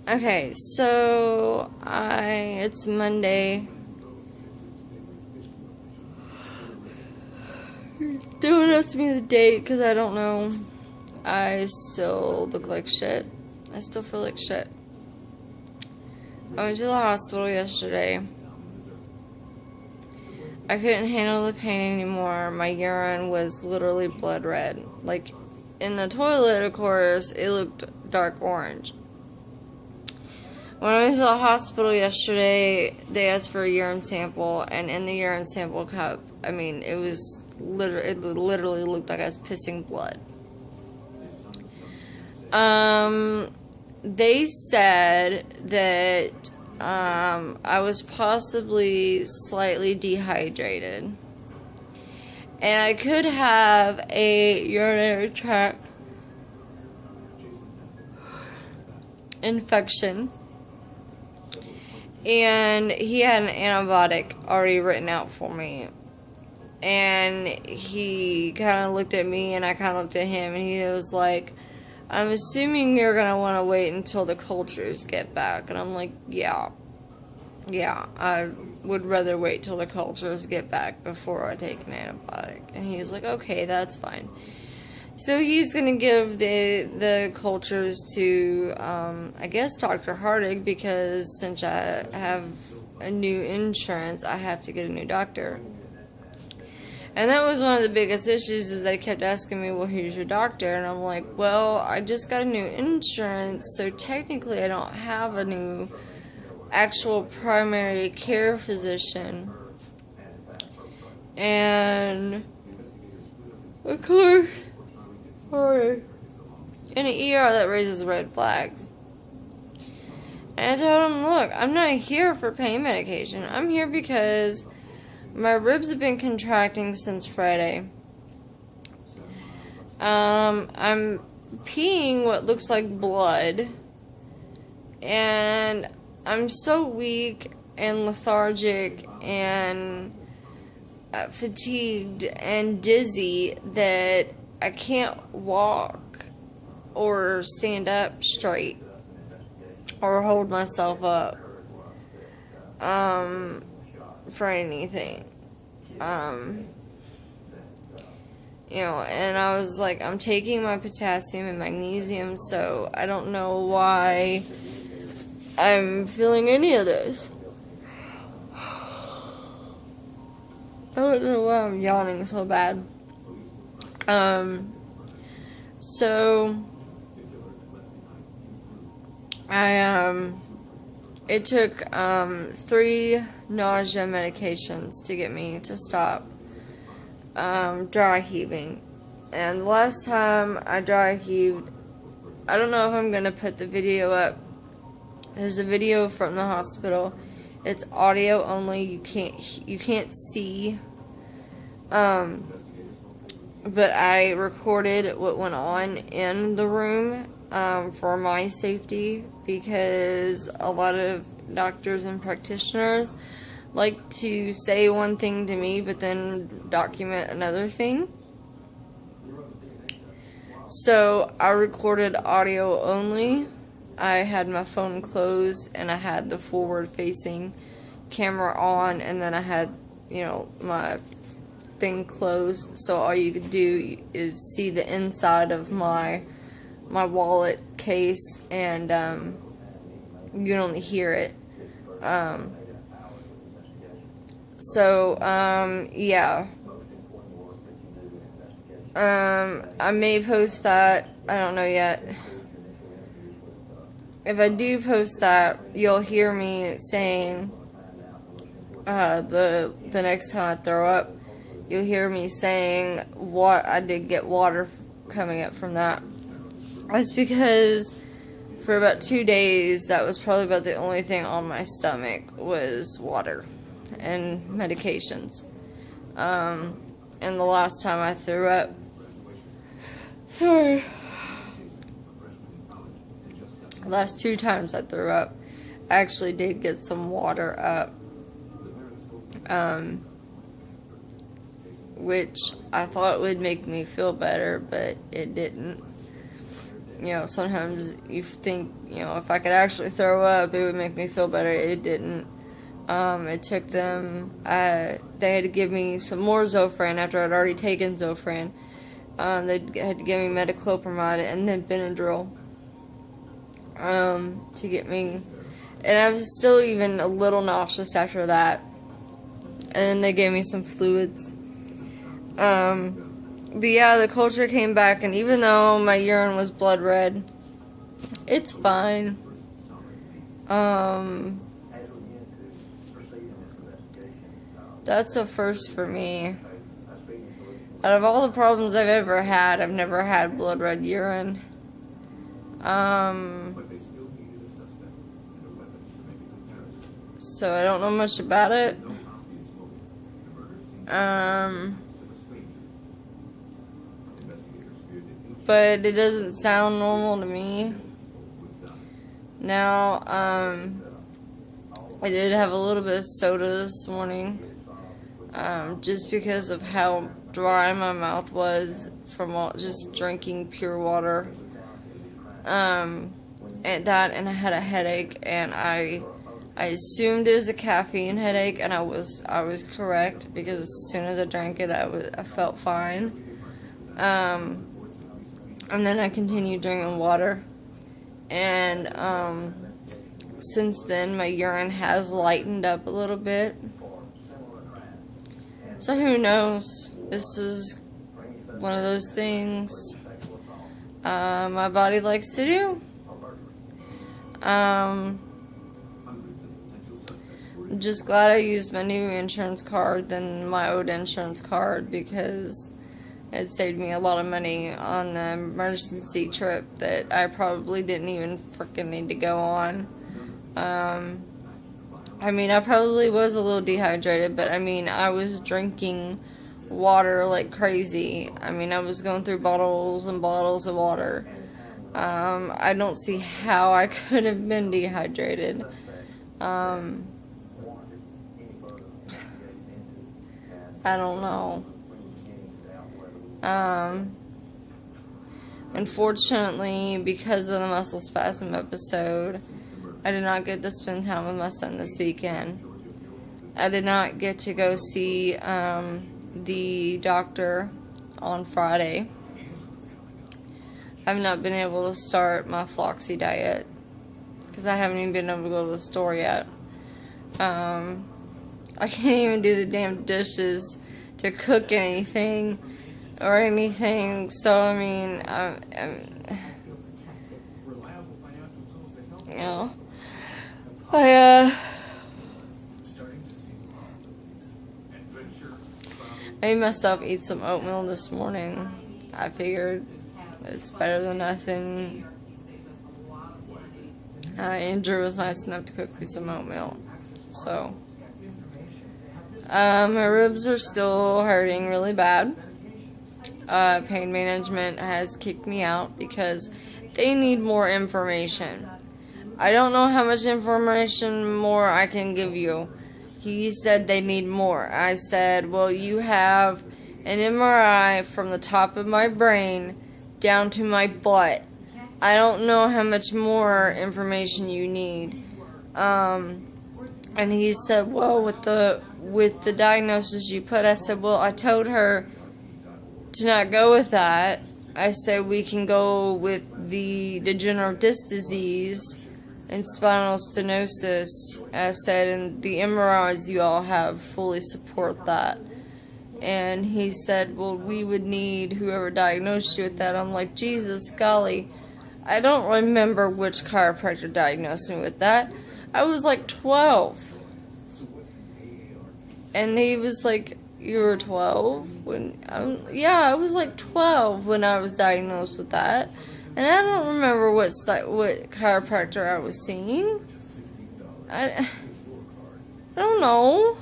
Okay, so it's Monday. Don't ask me the date because I don't know. I still look like shit. I still feel like shit. I went to the hospital yesterday. I couldn't handle the pain anymore. My urine was literally blood red. Like, in the toilet, of course, it looked dark orange. When I went to the hospital yesterday, they asked for a urine sample, and in the urine sample cup, I mean, it literally looked like I was pissing blood. They said that I was possibly slightly dehydrated, and I could have a urinary tract infection. And he had an antibiotic already written out for me. And he kind of looked at me, and I kind of looked at him, and he was like, I'm assuming you're going to want to wait until the cultures get back. And I'm like, yeah, I would rather wait till the cultures get back before I take an antibiotic. And he was like, okay, that's fine. So he's going to give the cultures to, I guess, Dr. Hardig, because since I have a new insurance, I have to get a new doctor. And that was one of the biggest issues, is they kept asking me, well, who's your doctor? And I'm like, well, I just got a new insurance, so technically I don't have a new actual primary care physician. And, of course, in an ER, that raises red flags. And I told him, look, I'm not here for pain medication. I'm here because my ribs have been contracting since Friday. I'm peeing what looks like blood. And I'm so weak and lethargic and fatigued and dizzy that I can't walk or stand up straight or hold myself up for anything. And I was like, I'm taking my potassium and magnesium, so I don't know why I'm feeling any of this. I don't know why I'm yawning so bad. So it took 3 nausea medications to get me to stop dry heaving. And the last time I dry heaved, I don't know if I'm gonna put the video up. There's a video from the hospital. It's audio only. You can't see. But I recorded what went on in the room for my safety, because a lot of doctors and practitioners like to say one thing to me but then document another thing. So I recorded audio only. I had my phone closed, and I had the forward-facing camera on, and then I had, my thing closed, so all you could do is see the inside of my wallet case, and you can only hear it. Yeah. I may post that. I don't know yet. If I do post that, you'll hear me saying, the next time I throw up, you'll hear me saying what I did get water coming up from that. That's because for about 2 days, that was probably about the only thing on my stomach was water and medications. And the last time I threw up, last 2 times I threw up, I actually did get some water up. Which I thought would make me feel better, but it didn't. sometimes you think, if I could actually throw up, it would make me feel better. It didn't. It took them, they had to give me some more Zofran after I'd already taken Zofran. They had to give me metoclopramide and then Benadryl, to get me, and I was still even a little nauseous after that. And then they gave me some fluids. But yeah, the culture came back, and even though my urine was blood red, it's fine. That's a first for me. Out of all the problems I've ever had, I've never had blood red urine. So I don't know much about it. But it doesn't sound normal to me. Now, I did have a little bit of soda this morning, just because of how dry my mouth was from just drinking pure water. And I had a headache, and I assumed it was a caffeine headache, and I was correct, because as soon as I drank it, I felt fine. And then I continued drinking water, and since then my urine has lightened up a little bit. So who knows? This is one of those things my body likes to do. I'm just glad I used my new insurance card than my old insurance card, because it saved me a lot of money on the emergency trip that I probably didn't even freaking need to go on. I mean, I probably was a little dehydrated, but I mean, I was drinking water like crazy. I mean, I was going through bottles and bottles of water. I don't see how I could have been dehydrated. I don't know. Unfortunately, because of the muscle spasm episode, I did not get to spend time with my son this weekend. I did not get to go see the doctor on Friday. I've not been able to start my Floxy diet because I haven't even been able to go to the store yet. I can't even do the damn dishes to cook anything or anything, so I mean, I made myself eat some oatmeal this morning. I figured it's better than nothing. Andrew was nice enough to cook me some oatmeal, so my ribs are still hurting really bad. Pain management has kicked me out because they need more information. I don't know how much information more I can give you. He said they need more. I said, well, you have an MRI from the top of my brain down to my butt. I don't know how much more information you need. And he said, well, with the diagnosis you put, I said, well, I told her to not go with that. I said we can go with the degenerative disc disease and spinal stenosis. I said, and the MRIs you all have fully support that. And he said, well, we would need whoever diagnosed you with that. I'm like, Jesus, golly, I don't remember which chiropractor diagnosed me with that. I was like 12. And he was like, you were 12? Yeah, I was like 12 when I was diagnosed with that. And I don't remember what chiropractor I was seeing. I don't know.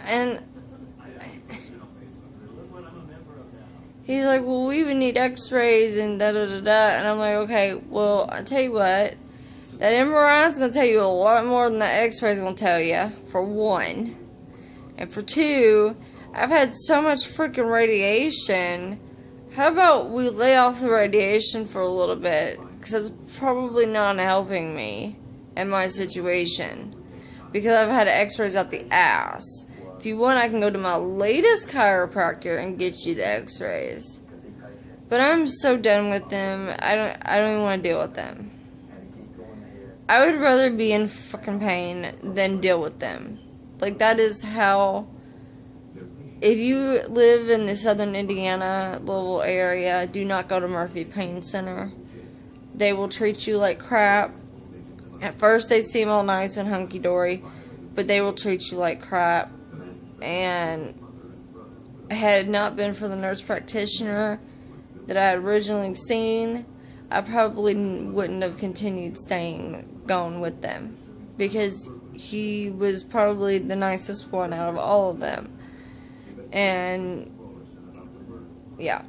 And he's like, well, we would need x-rays and da-da-da-da. And I'm like, okay, well, I tell you what. That MRI is going to tell you a lot more than that x-ray is going to tell you, for one. And for two, I've had so much freaking radiation. how about we lay off the radiation for a little bit? Because it's probably not helping me in my situation. Because I've had x-rays out the ass. If you want, I can go to my latest chiropractor and get you the x-rays. But I'm so done with them. I don't even want to deal with them. I would rather be in fucking pain than deal with them. Like, that is how... If you live in the southern Indiana, Louisville area, do not go to Murphy Pain Center. They will treat you like crap. At first, they seem all nice and hunky-dory, but they will treat you like crap. And had it not been for the nurse practitioner that I had originally seen, I probably wouldn't have continued going with them. Because he was probably the nicest one out of all of them. And, yeah.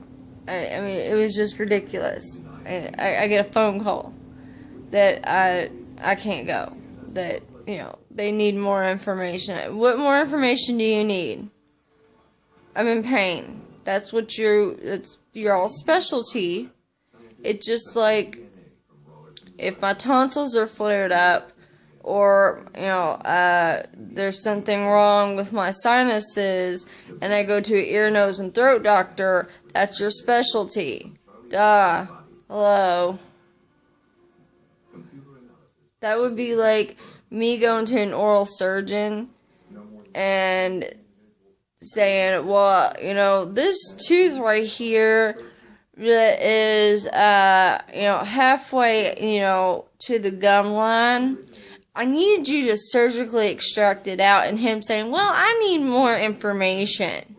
I mean, it was just ridiculous. I get a phone call that I can't go. That, they need more information. What more information do you need? I'm in pain. That's your all specialty. It's just like, if my tonsils are flared up, or, there's something wrong with my sinuses, and I go to an ear, nose, and throat doctor, that's your specialty. Duh. Hello. That would be like me going to an oral surgeon and saying, well, this tooth right here that is, halfway, to the gum line, I need you to surgically extract it out. And him saying, well, I need more information.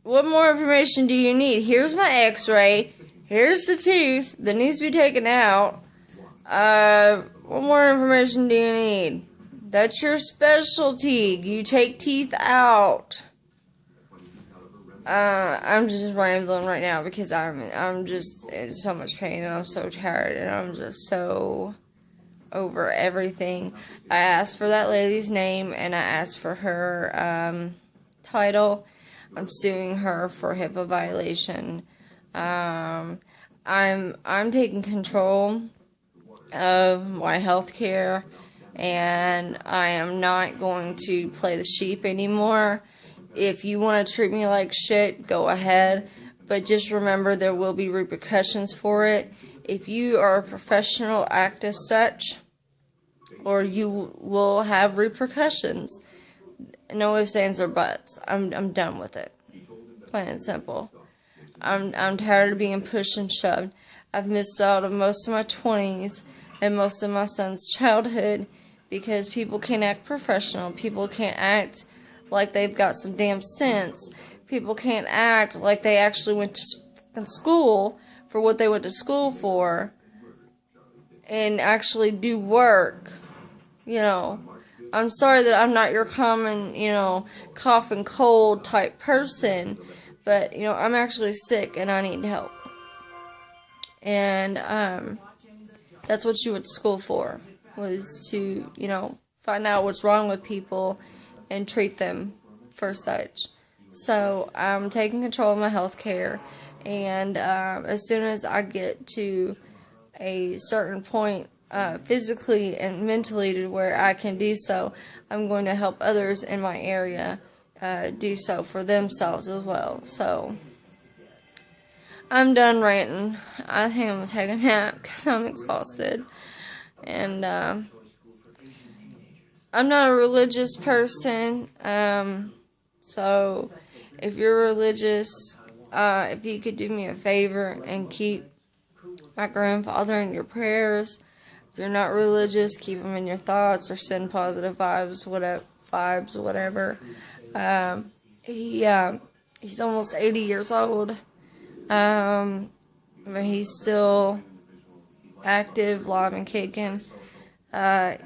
What more information do you need? Here's my x-ray. Here's the tooth that needs to be taken out. What more information do you need? That's your specialty. You take teeth out. I'm just rambling right now because I'm just in so much pain and I'm so tired and I'm just so over everything. I asked for that lady's name and I asked for her title. I'm suing her for HIPAA violation. I'm taking control of my health care, and I am not going to play the sheep anymore. If you want to treat me like shit, go ahead, but just remember there will be repercussions for it. If you are a professional, act as such, or you will have repercussions. No ifs, ands, or buts. I'm done with it. Plain and simple. I'm tired of being pushed and shoved. I've missed out on most of my 20s and most of my son's childhood because people can't act professional. People can't act like they've got some damn sense. People can't act like they actually went to school for what they went to school for and actually do work. I'm sorry that I'm not your common, cough and cold type person, but, I'm actually sick and I need help. And, that's what you went to school for, was to, find out what's wrong with people and treat them for such. So, I'm taking control of my health care, and, as soon as I get to a certain point, physically and mentally to where I can do so, I'm going to help others in my area do so for themselves as well. So, I'm done ranting. I think I'm going to take a nap because I'm exhausted. And I'm not a religious person, so if you're religious, if you could do me a favor and keep my grandfather in your prayers. If you're not religious, keep him in your thoughts or send positive vibes, whatever. He's almost 80 years old. But he's still active, live and kicking.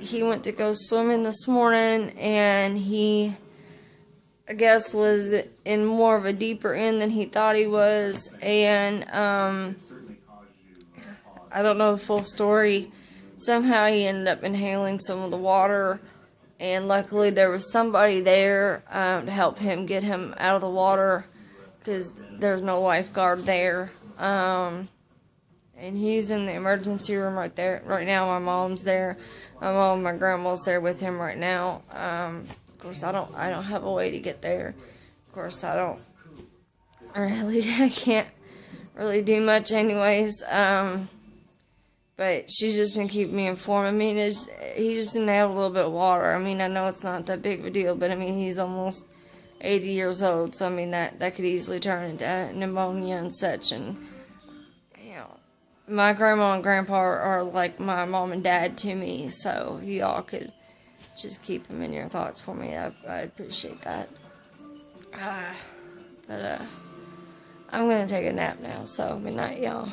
He went to go swimming this morning, and he, I guess, was in more of a deeper end than he thought he was. And I don't know the full story. Somehow he ended up inhaling some of the water, and luckily there was somebody there to help him get him out of the water. because there's no lifeguard there. And he's in the emergency room right there. Right now, my mom's there. My mom and my grandma's there with him right now. Of course, I don't have a way to get there. Of course, I can't really do much anyways. But she's just been keeping me informed. I mean, he just didn't have a little bit of water. I mean, I know it's not that big of a deal, but I mean, he's almost 80 years old, so I mean, that could easily turn into pneumonia and such. And, you know, my grandma and grandpa are like my mom and dad to me, so y'all could just keep them in your thoughts for me. I appreciate that. But I'm going to take a nap now, so good night, y'all.